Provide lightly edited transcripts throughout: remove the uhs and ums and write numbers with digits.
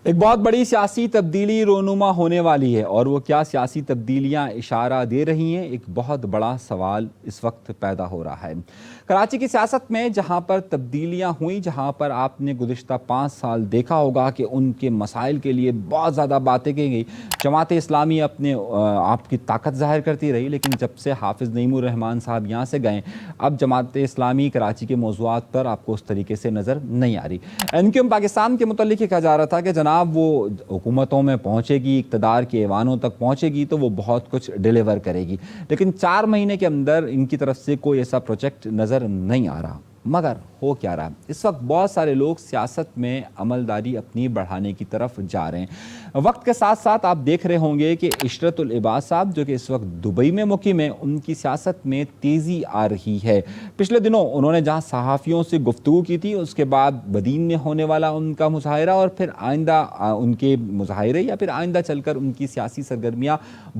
ایک بہت بڑی سیاسی تبدیلی رونما ہونے والی ہے، اور وہ کیا سیاسی تبدیلیاں اشارہ دے رہی ہیں، ایک بہت بڑا سوال اس وقت پیدا ہو رہا ہے۔ کراچی کی سیاست میں جہاں پر تبدیلیاں ہوئیں، جہاں پر آپ نے گزشتہ 5 سال دیکھا ہوگا کہ ان کے مسائل کے لیے بہت زیادہ باتیں کی گئی، جماعت اسلامی اپنے آپ کی طاقت ظاہر کرتی رہی، لیکن جب سے حافظ نعیم الرحمان صاحب یہاں سے گئے، اب جماعت اسلامی کراچی کے موضوعات پر آپ کو اس طریقے سے نظر نہیں آ رہی۔ NQM پاکستان کے متعلق یہ کہا جا رہا تھا کہ جناب وہ حکومتوں میں پہنچے گی، اقتدار کے ایوانوں تک پہنچے گی تو وہ بہت کچھ ڈیلیور کرے گی، لیکن 4 مہینے کے اندر ان کی طرف سے کوئی ایسا پروجیکٹ نظر نہیں آ رہا۔ مگر ہو کیا رہا؟ اس وقت بہت سارے لوگ سیاست میں عملداری اپنی بڑھانے کی طرف جا رہے ہیں۔ وقت کے ساتھ ساتھ آپ دیکھ رہے ہوں گے کہ عشرت العباد صاحب جو کہ اس وقت دبئی میں مقیم ہیں، ان کی سیاست میں تیزی آ رہی ہے۔ پچھلے دنوں انہوں نے جہاں صحافیوں سے گفتگو کی تھی، اس کے بعد بدین میں ہونے والا ان کا مظاہرہ اور پھر آئندہ ان کے مظاہرے یا پھر آئندہ چل کر ان کی سیاسی سرگرمیاں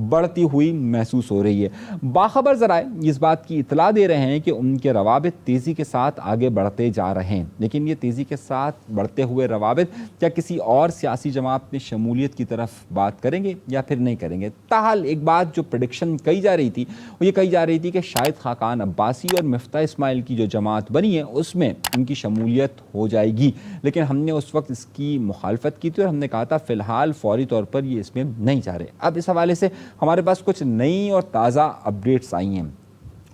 بڑھتی ہوئی محسوس ہو رہی ہے۔ باخبر ذرائع اس بات کی اطلاع دے رہے ہیں کہ ان کے روابط تیزی کے ساتھ آگے بڑھتے جا رہے ہیں، لیکن یہ تیزی کے ساتھ بڑھتے ہوئے روابط کیا کسی اور سیاسی جماعت میں شمولیت کی طرف بات کریں گے یا پھر نہیں کریں گے؟ تاحال ایک بات جو پریڈکشن کہی جا رہی تھی وہ یہ کہی جا رہی تھی کہ شاید خاقان عباسی اور مفتاح اسماعیل کی جو جماعت بنی ہے اس میں ان کی شمولیت ہو جائے گی، لیکن ہم نے اس وقت اس کی مخالفت کی تھی اور ہم نے کہا تھا فی الحال فوری طور پر یہ اس میں نہیں جا رہے۔ اب اس حوالے سے ہمارے پاس کچھ نئی اور تازہ اپڈیٹس آئی ہیں،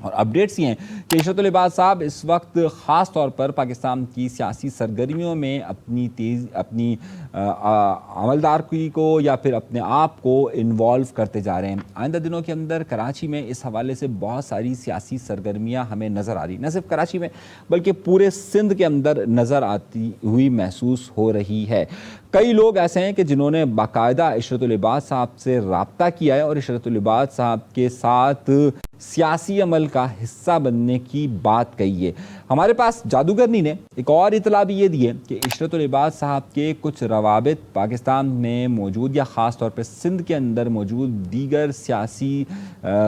اور اپڈیٹس یہ ہیں کہ عشرت العباد صاحب اس وقت خاص طور پر پاکستان کی سیاسی سرگرمیوں میں اپنی عملداری کو یا پھر اپنے آپ کو انوالو کرتے جا رہے ہیں۔ آئندہ دنوں کے اندر کراچی میں اس حوالے سے بہت ساری سیاسی سرگرمیاں ہمیں نظر آ رہی، نہ صرف کراچی میں بلکہ پورے سندھ کے اندر نظر آتی ہوئی محسوس ہو رہی ہے۔ کئی لوگ ایسے ہیں کہ جنہوں نے باقاعدہ عشرت العباد صاحب سے رابطہ کیا ہے اور عشرت العباد صاحب کے ساتھ سیاسی عمل کا حصہ بننے کی بات کہی ہے۔ ہمارے پاس جادوگرنی نے ایک اور اطلاع بھی یہ دی ہے کہ عشرت العباد صاحب کے کچھ روابط پاکستان میں موجود یا خاص طور پہ سندھ کے اندر موجود دیگر سیاسی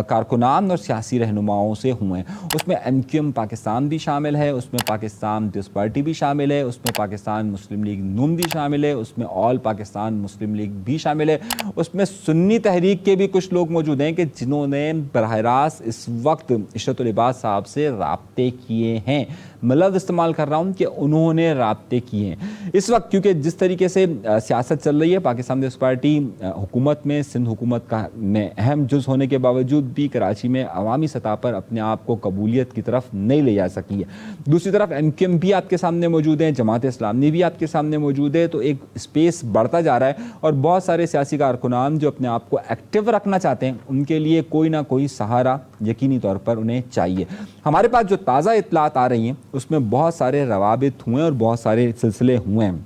کارکنان اور سیاسی رہنماؤں سے ہوئے ہیں۔ اس میں NQM پاکستان بھی شامل ہے، اس میں پاکستان پیپلز پارٹی بھی شامل ہے، اس میں پاکستان مسلم لیگ نون بھی شامل ہے، اس میں آل پاکستان مسلم لیگ بھی شامل ہے، اس میں سنی تحریک کے بھی کچھ لوگ موجود ہیں کہ جنہوں نے براہ راست اس وقت عشرت العباد صاحب سے رابطے کیے ہیں۔ میں لفظ استعمال کر رہا ہوں کہ انہوں نے رابطے کیے ہیں اس وقت، کیونکہ جس طریقے سے سیاست چل رہی ہے، پاکستان پیپلز پارٹی حکومت میں سندھ حکومت کا میں اہم جز ہونے کے باوجود بھی کراچی میں عوامی سطح پر اپنے آپ کو قبولیت کی طرف نہیں لے جا سکی ہے۔ دوسری طرف NQM بھی آپ کے سامنے موجود ہیں، جماعت اسلامی بھی آپ کے سامنے موجود ہے، تو ایک اسپیس بڑھتا جا رہا ہے اور بہت سارے سیاسی کارکنان جو اپنے آپ کو ایکٹیو رکھنا چاہتے ہیں ان کے لیے کوئی نہ کوئی سہارا یقینی طور پر انہیں چاہیے۔ ہمارے پاس جو تازہ اطلاعات آ رہی ہیں اس میں بہت سارے روابط ہوئے اور بہت سارے سلسلے ہوئے ہیں،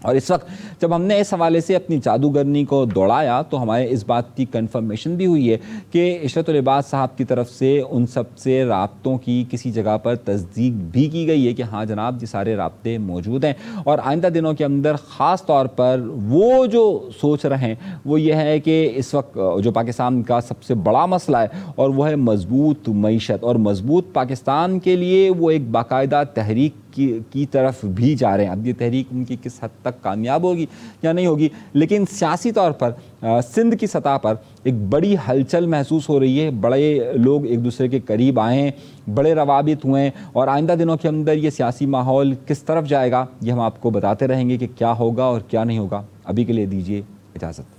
اور اس وقت جب ہم نے اس حوالے سے اپنی جادوگرنی کو دوڑایا تو ہمارے اس بات کی کنفرمیشن بھی ہوئی ہے کہ عشرت العباد صاحب کی طرف سے ان سب سے رابطوں کی کسی جگہ پر تصدیق بھی کی گئی ہے کہ ہاں جناب یہ سارے رابطے موجود ہیں، اور آئندہ دنوں کے اندر خاص طور پر وہ جو سوچ رہے ہیں وہ یہ ہے کہ اس وقت جو پاکستان کا سب سے بڑا مسئلہ ہے اور وہ ہے مضبوط معیشت، اور مضبوط پاکستان کے لیے وہ ایک باقاعدہ تحریک کی طرف بھی جا رہے ہیں۔ اب یہ تحریک ان کی کس حد تک کامیاب ہوگی یا نہیں ہوگی، لیکن سیاسی طور پر سندھ کی سطح پر ایک بڑی ہلچل محسوس ہو رہی ہے، بڑے لوگ ایک دوسرے کے قریب آئے ہیں، بڑے روابط ہوئے ہیں، اور آئندہ دنوں کے اندر یہ سیاسی ماحول کس طرف جائے گا یہ ہم آپ کو بتاتے رہیں گے کہ کیا ہوگا اور کیا نہیں ہوگا۔ ابھی کے لیے دیجیے اجازت۔